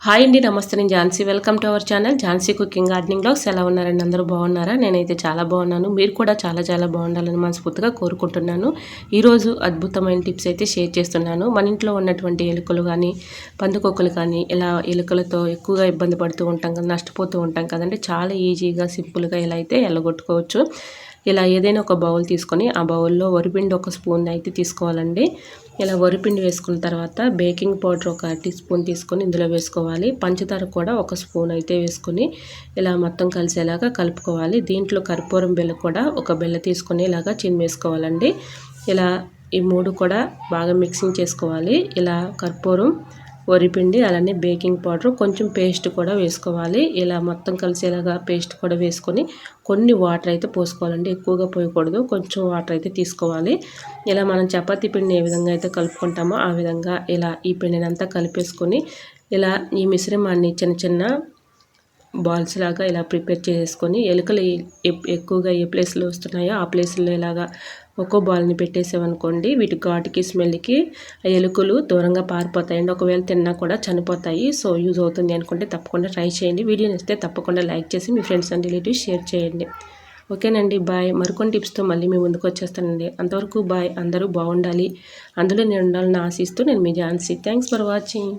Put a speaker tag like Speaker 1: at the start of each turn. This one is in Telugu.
Speaker 1: హాయ్ అండి, నమస్తే. నేను Jhansi. Welcome to our channel Jhansi cooking gardening blogs. ఎలా ఉన్నారండి? అందరూ బాగున్నారా? నేనైతే చాలా బాగున్నాను. మీరు కూడా చాలా బాగుండాలని మనస్ఫూర్తిగా కోరుకుంటున్నాను. ఈరోజు అద్భుతమైన టిప్స్ అయితే షేర్ చేస్తున్నాను. మన ఇంట్లో ఉన్నటువంటి ఎలుకలు కానీ, పందుకొక్కులు కానీ, ఇలా ఎలుకలతో ఎక్కువగా ఇబ్బంది పడుతూ ఉంటాం కదా, నష్టపోతూ ఉంటాం కదండి. చాలా ఈజీగా సింపుల్గా ఇలా అయితే ఎల్లగొట్టుకోవచ్చు. ఇలా ఏదైనా ఒక బౌల్ తీసుకొని ఆ బౌల్లో వరిపిండి ఒక స్పూన్ అయితే తీసుకోవాలండి. ఇలా వరిపిండి వేసుకున్న తర్వాత బేకింగ్ పౌడర్ ఒక టీ స్పూన్ తీసుకొని ఇందులో వేసుకోవాలి. పంచదార కూడా ఒక స్పూన్ అయితే వేసుకొని ఇలా మొత్తం కలిసేలాగా కలుపుకోవాలి. దీంట్లో కర్పూరం బెల్ల కూడా ఒక బెల్ల తీసుకొని ఇలాగా చిమ్మేసుకోవాలండి. ఇలా ఈ మూడు కూడా బాగా మిక్సింగ్ చేసుకోవాలి. ఇలా కర్పూరం, వరిపిండి, అలానే బేకింగ్ పౌడర్, కొంచెం పేస్ట్ కూడా వేసుకోవాలి. ఇలా మొత్తం కలిసేలాగా పేస్ట్ కూడా వేసుకొని కొన్ని వాటర్ అయితే పోసుకోవాలండి. ఎక్కువగా పోయకూడదు, కొంచెం వాటర్ అయితే తీసుకోవాలి. ఇలా మనం చపాతీ పిండిని ఏ విధంగా అయితే కలుపుకుంటామో ఆ విధంగా ఇలా ఈ పిండిని అంతా కలిపేసుకొని ఇలా ఈ మిశ్రమాన్ని చిన్న బాల్స్ లాగా ఇలా ప్రిపేర్ చేసుకొని ఎలుకలు ఎక్కువగా ఏ ప్లేస్లో వస్తున్నాయో ఆ ప్లేస్లో ఇలాగా ఒక్కో బాల్ని పెట్టేసామనుకోండి, వీటి ఘాటుకి స్మెల్కి ఎలుకలు దూరంగా పారిపోతాయండి. ఒకవేళ తిన్నా కూడా చనిపోతాయి. సో యూజ్ అవుతుంది అనుకుంటే తప్పకుండా ట్రై చేయండి. వీడియో నచ్చితే తప్పకుండా లైక్ చేసి మీ ఫ్రెండ్స్ అండ్ రిలేటివ్స్ షేర్ చేయండి. ఓకేనండి, బాయ్. మరికొన్ని టిప్స్తో మళ్ళీ మీ ముందుకు వచ్చేస్తానండి. అంతవరకు బాయ్. అందరూ బాగుండాలి, అందులో నేను ఉండాలని ఆశిస్తూ నేను మీ ఝాన్సీ. Thanks for watching.